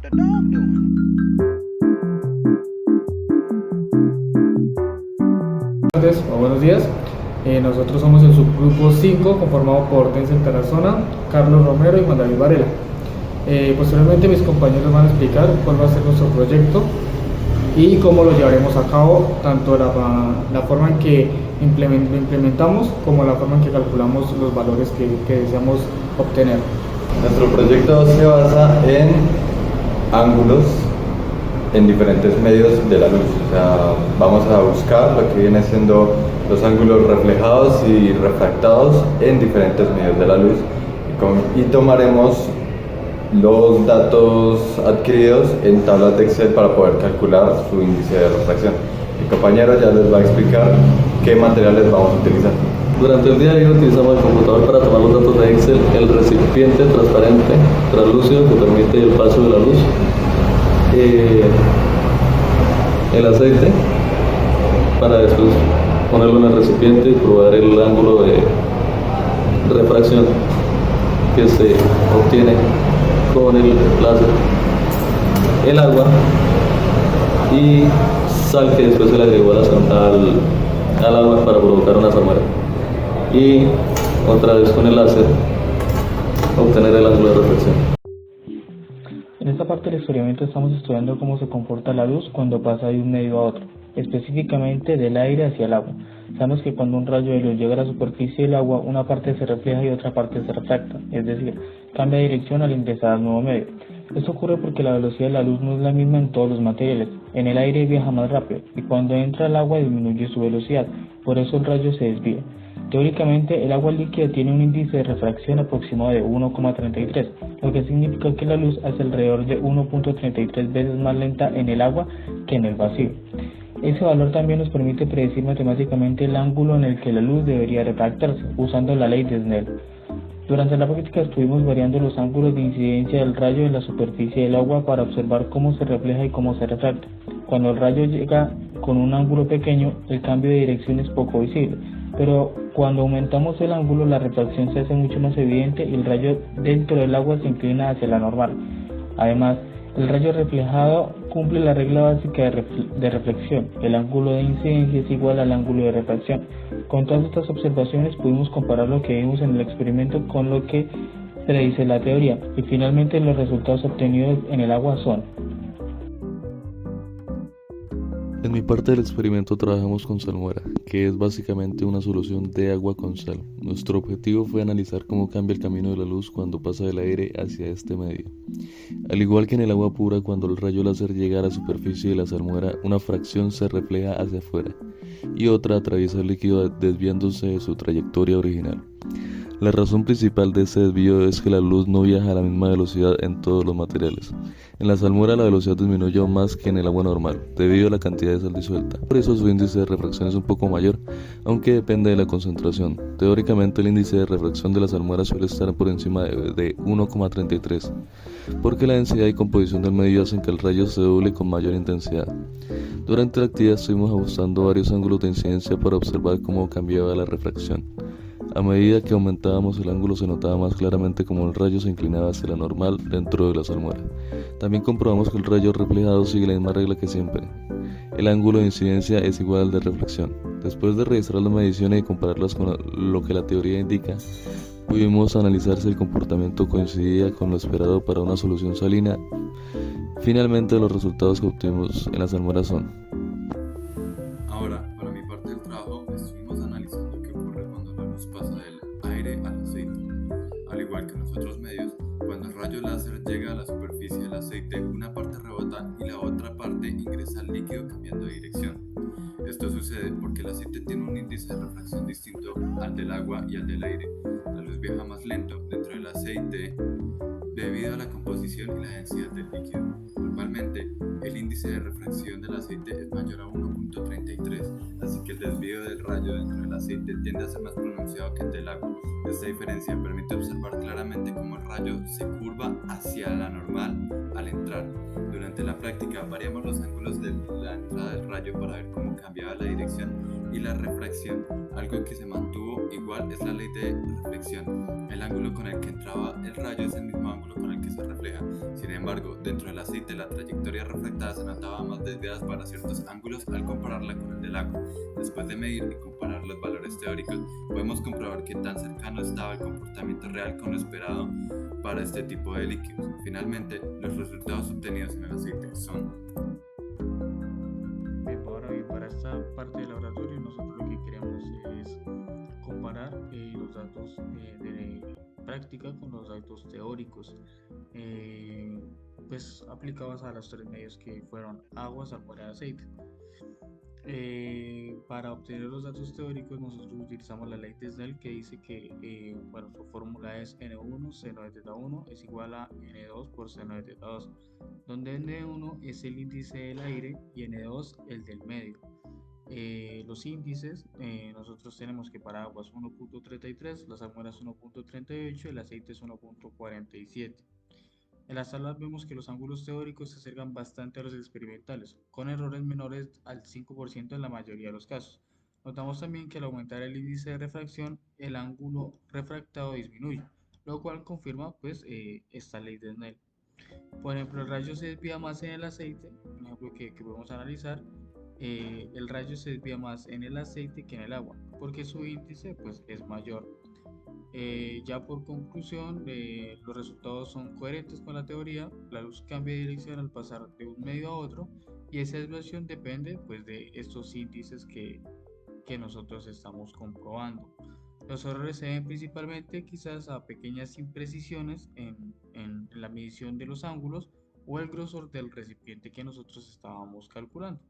the dog doing? Buenas tardes o buenos días. Nosotros somos el subgrupo 5 conformado por Denzel Tarazona, Carlos Romero y Juan David Varela. Posteriormente mis compañeros van a explicar cuál va a ser nuestro proyecto y cómo lo llevaremos a cabo, tanto la forma en que lo implementamos como la forma en que calculamos los valores que deseamos obtener. Nuestro proyecto se basa en ángulos en diferentes medios de la luz. O sea, vamos a buscar lo que viene siendo los ángulos reflejados y refractados en diferentes medios de la luz y tomaremos los datos adquiridos en tablas de Excel para poder calcular su índice de refracción. Mi compañero ya les va a explicar qué materiales vamos a utilizar. Durante el día a día utilizamos el computador para tomar los datos de Excel, el recipiente transparente, translúcido que permite el paso de la luz, el aceite para después ponerlo en el recipiente y probar el ángulo de refracción que se obtiene con el láser, el agua y sal que después se le agregó al agua para provocar una salmuera, y otra vez con el láser obtener el ángulo de reflexión. En esta parte del experimento estamos estudiando cómo se comporta la luz cuando pasa de un medio a otro, específicamente del aire hacia el agua. Sabemos que cuando un rayo de luz llega a la superficie del agua, una parte se refleja y otra parte se refracta, es decir, cambia de dirección al ingresar al nuevo medio. Esto ocurre porque la velocidad de la luz no es la misma en todos los materiales. En el aire viaja más rápido y cuando entra al agua disminuye su velocidad, por eso el rayo se desvía. Teóricamente, el agua líquida tiene un índice de refracción aproximado de 1,33, lo que significa que la luz hace alrededor de 1,33 veces más lenta en el agua que en el vacío. Ese valor también nos permite predecir matemáticamente el ángulo en el que la luz debería refractarse, usando la ley de Snell. Durante la práctica estuvimos variando los ángulos de incidencia del rayo en la superficie del agua para observar cómo se refleja y cómo se refracta. Cuando el rayo llega con un ángulo pequeño, el cambio de dirección es poco visible, pero cuando aumentamos el ángulo, la refracción se hace mucho más evidente y el rayo dentro del agua se inclina hacia la normal. Además, el rayo reflejado cumple la regla básica de reflexión. El ángulo de incidencia es igual al ángulo de refracción. Con todas estas observaciones pudimos comparar lo que vimos en el experimento con lo que predice la teoría, y finalmente los resultados obtenidos en el agua son: En mi parte del experimento trabajamos con salmuera, que es básicamente una solución de agua con sal. Nuestro objetivo fue analizar cómo cambia el camino de la luz cuando pasa del aire hacia este medio. Al igual que en el agua pura, cuando el rayo láser llega a la superficie de la salmuera, una fracción se refleja hacia afuera y otra atraviesa el líquido desviándose de su trayectoria original. La razón principal de este desvío es que la luz no viaja a la misma velocidad en todos los materiales. En la salmuera la velocidad disminuye aún más que en el agua normal, debido a la cantidad de sal disuelta. Por eso su índice de refracción es un poco mayor, aunque depende de la concentración. Teóricamente el índice de refracción de la salmuera suele estar por encima de 1,33, porque la densidad y composición del medio hacen que el rayo se doble con mayor intensidad. Durante la actividad estuvimos ajustando varios ángulos de incidencia para observar cómo cambiaba la refracción. A medida que aumentábamos el ángulo se notaba más claramente cómo el rayo se inclinaba hacia la normal dentro de la salmuera. También comprobamos que el rayo reflejado sigue la misma regla que siempre. El ángulo de incidencia es igual al de reflexión. Después de registrar las mediciones y compararlas con lo que la teoría indica, pudimos analizar si el comportamiento coincidía con lo esperado para una solución salina. Finalmente, los resultados que obtuvimos en la salmuera son: Ahora, para mi parte del trabajo, estuvimos analizando qué ocurre cuando la luz pasa del aire al aceite. Al igual que en los otros medios, cuando el rayo láser llega a la superficie del aceite, una parte rebota y la otra parte ingresa al líquido cambiando de dirección. Esto sucede porque el aceite tiene un índice de refracción distinto al del agua y al del aire. La luz viaja más lento dentro del aceite debido a la composición y la densidad del líquido. Normalmente, el índice de refracción del aceite es mayor a 1,33, así que el desvío del rayo dentro del aceite tiende a ser más pronunciado que el del agua. Esta diferencia permite observar claramente cómo el rayo se curva hacia la normal al entrar. Durante la práctica variamos los ángulos de la entrada del rayo para ver cómo cambiaba la dirección y la refracción. Algo que se mantuvo igual es la ley de reflexión. El ángulo con el que entraba el rayo es el mismo ángulo con el que se refleja. Sin embargo, dentro del aceite la trayectoria refractada se notaba más desviada para ciertos ángulos al compararla con el del agua. Después de medir y comparar los valores teóricos, podemos comprobar qué tan cercano estaba el comportamiento real con lo esperado para este tipo de líquidos. Finalmente, los resultados obtenidos en el aceite son... Ahora bien, para esta parte del laboratorio nosotros lo que queremos es comparar los datos de práctica con los datos teóricos, pues aplicados a los tres medios que fueron agua, salmuera y aceite. Para obtener los datos teóricos nosotros utilizamos la ley de Snell, que dice que bueno, su fórmula es N1 seno de teta 1 es igual a N2 por seno de teta 2, donde N1 es el índice del aire y N2 el del medio. Los índices nosotros tenemos que para agua es 1.33, la salmuera es 1.38, el aceite es 1.47. En las tablas vemos que los ángulos teóricos se acercan bastante a los experimentales, con errores menores al 5% en la mayoría de los casos. Notamos también que al aumentar el índice de refracción, el ángulo refractado disminuye, lo cual confirma pues esta ley de Snell. Por ejemplo, el rayo se desvía más en el aceite, un ejemplo que podemos analizar, el rayo se desvía más en el aceite que en el agua, porque su índice pues es mayor. Ya por conclusión, los resultados son coherentes con la teoría, la luz cambia de dirección al pasar de un medio a otro y esa desviación depende pues, de estos índices que nosotros estamos comprobando. Los errores se deben principalmente quizás a pequeñas imprecisiones en la medición de los ángulos o el grosor del recipiente que nosotros estábamos calculando.